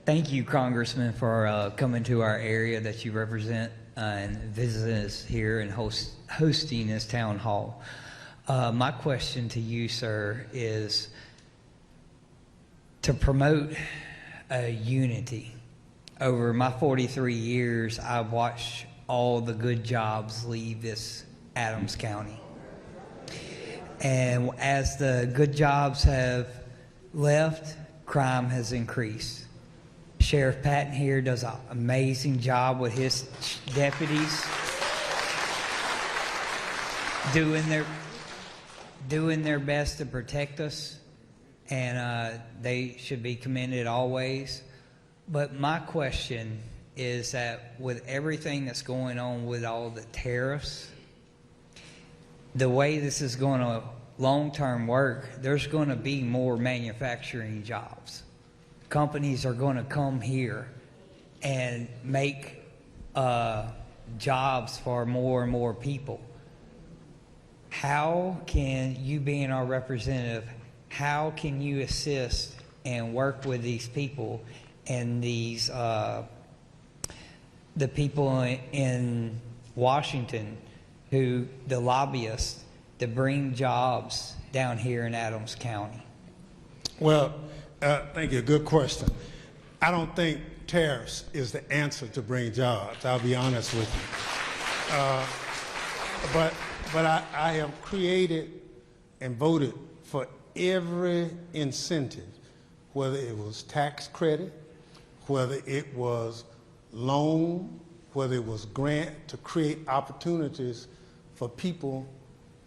Thank you, Congressman, for coming to our area that you represent and visiting us here and hosting this town hall. My question to you, sir, is to promote unity. Over my 43 years, I've watched all the good jobs leave this Adams County. And as the good jobs have left, crime has increased. Sheriff Patton here does an amazing job with his deputies, doing their best to protect us, and they should be commended always. But my question is that with everything that's going on with all the tariffs, the way this is going to long-term work, there's going to be more manufacturing jobs. Companies are going to come here and make jobs for more and more people. How can you, being our representative, how can you assist and work with these people and these the people in Washington, who the lobbyists, to bring jobs down here in Adams County? Well, thank you. Good question. I don't think tariffs is the answer to bring jobs. I'll be honest with you. But I have created and voted for every incentive, whether it was tax credit, whether it was loan, whether it was grant, to create opportunities for people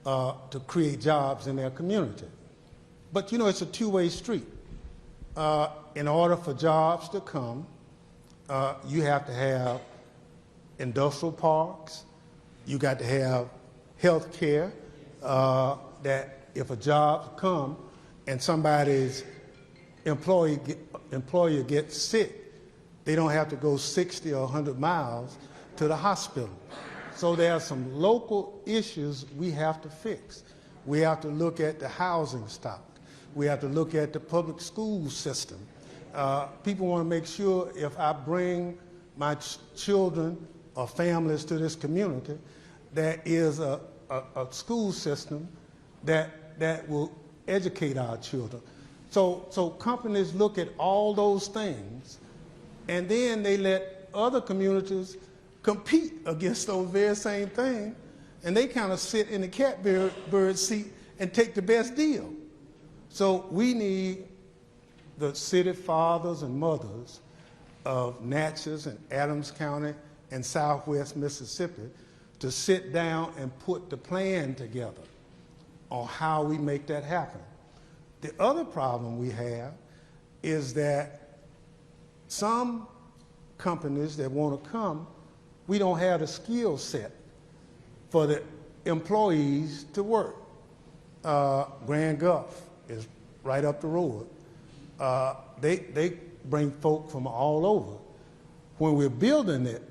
to create jobs in their community. But you know, it's a two-way street. In order for jobs to come, you have to have industrial parks, you got to have health care, that if a job comes and somebody's employer gets sick, they don't have to go 60 or 100 miles to the hospital. So there are some local issues we have to fix. We have to look at the housing stock. We have to look at the public school system. People want to make sure if I bring my children or families to this community, there is a school system that will educate our children. So companies look at all those things, and then they let other communities compete against those very same things, and they kind of sit in the catbird seat and take the best deal. So we need the city fathers and mothers of Natchez and Adams County and Southwest Mississippi to sit down and put the plan together on how we make that happen. The other problem we have is that some companies that want to come, we don't have the skill set for the employees to work. Grand Gulf is right up the road. They bring folk from all over. When we're building it,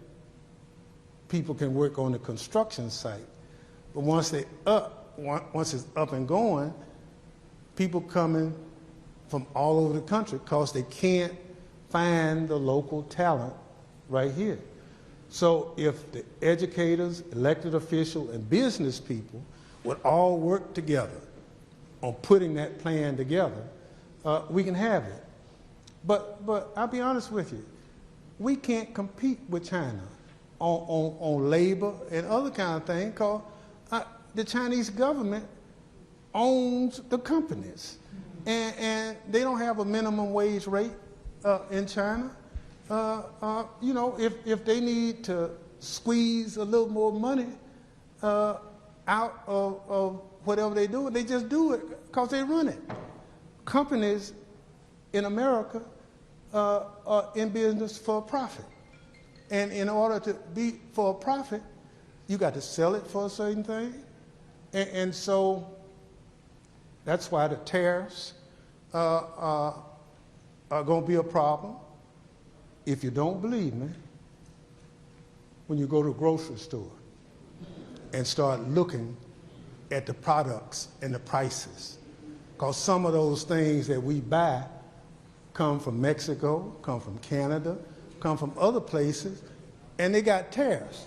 people can work on the construction site. But once it's up and going, people coming from all over the country because they can't find the local talent right here. So if the educators, elected officials, and business people would all work together on putting that plan together, we can have it. But I'll be honest with you, we can't compete with China on labor and other kind of things because the Chinese government owns the companies, and they don't have a minimum wage rate in China. You know, if they need to squeeze a little more money out of whatever they do, they just do it because they run it. Companies in America are in business for a profit. And in order to be for a profit, you got to sell it for a certain thing. And so that's why the tariffs are going to be a problem. If you don't believe me, when you go to a grocery store and start looking at the products and the prices. Because some of those things that we buy come from Mexico, come from Canada, come from other places, and they got tariffs.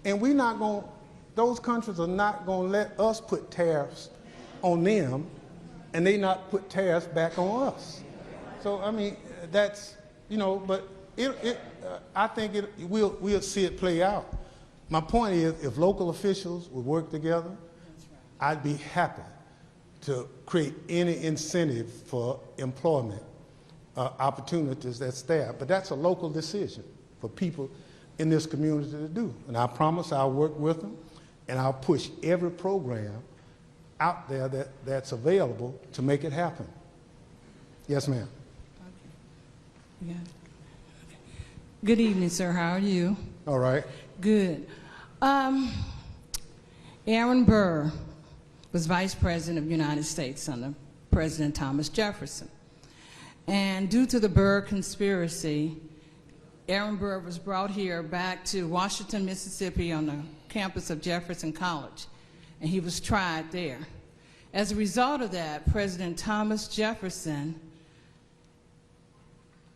And we're not going, those countries are not going to let us put tariffs on them, and they not put tariffs back on us. So, I mean, that's, you know, but I think we'll see it play out. My point is, if local officials would work together, I'd be happy to create any incentive for employment opportunities that's there. But that's a local decision for people in this community to do. And I promise I'll work with them, and I'll push every program out there that's available to make it happen. Yes, ma'am. Yeah. Good evening, sir. How are you? All right. Good. Aaron Burr was Vice President of the United States under President Thomas Jefferson. And due to the Burr conspiracy, Aaron Burr was brought here back to Washington, Mississippi on the campus of Jefferson College, and he was tried there. As a result of that, President Thomas Jefferson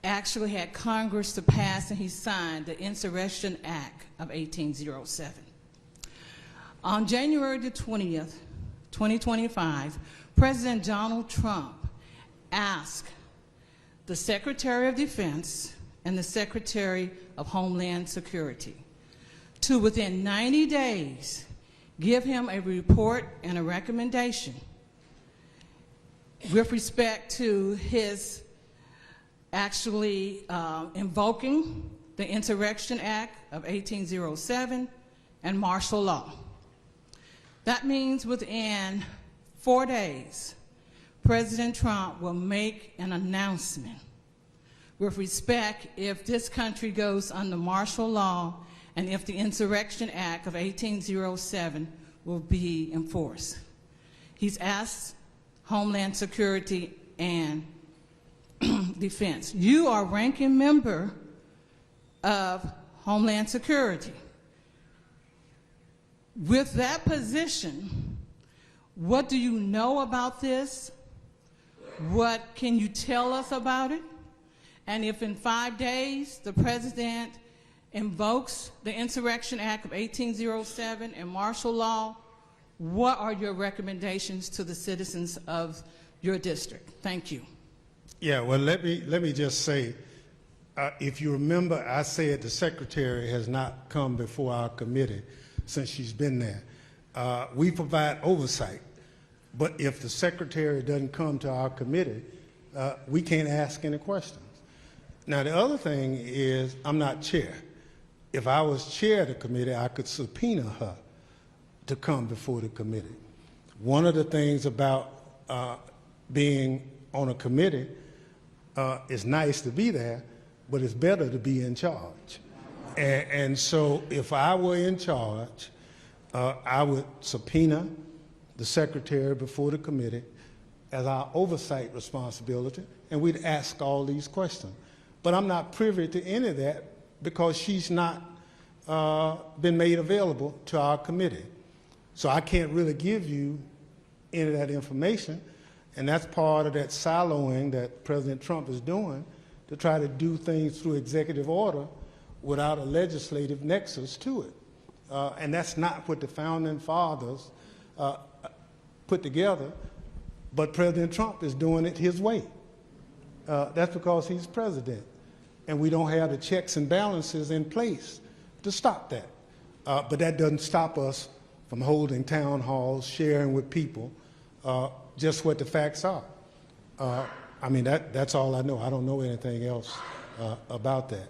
actually had Congress to pass, and he signed the Insurrection Act of 1807. On January the 20th, 2025, President Donald Trump asked the Secretary of Defense and the Secretary of Homeland Security to, within 90 days, give him a report and a recommendation with respect to his actually invoking the Insurrection Act of 1807 and martial law. That means within 4 days, President Trump will make an announcement with respect if this country goes under martial law and if the Insurrection Act of 1807 will be enforced. He's asked Homeland Security and Defense. You are ranking member of Homeland Security. With that position, what do you know about this? What can you tell us about it? And if in 5 days the president invokes the Insurrection Act of 1807 and martial law, what are your recommendations to the citizens of your district? Thank you. Yeah, well, let me just say, if you remember, I said the secretary has not come before our committee since she's been there. We provide oversight, but if the secretary doesn't come to our committee, we can't ask any questions. Now, the other thing is I'm not chair. If I was chair of the committee, I could subpoena her to come before the committee. One of the things about being on a committee, it's nice to be there, but it's better to be in charge. And so if I were in charge, I would subpoena the secretary before the committee as our oversight responsibility, and we'd ask all these questions. But I'm not privy to any of that because she's not been made available to our committee. So I can't really give you any of that information, and that's part of that siloing that President Trump is doing to try to do things through executive order without a legislative nexus to it. And that's not what the founding fathers put together, but President Trump is doing it his way. That's because he's president, and we don't have the checks and balances in place to stop that. But that doesn't stop us from holding town halls, sharing with people just what the facts are. I mean, that's all I know. I don't know anything else about that.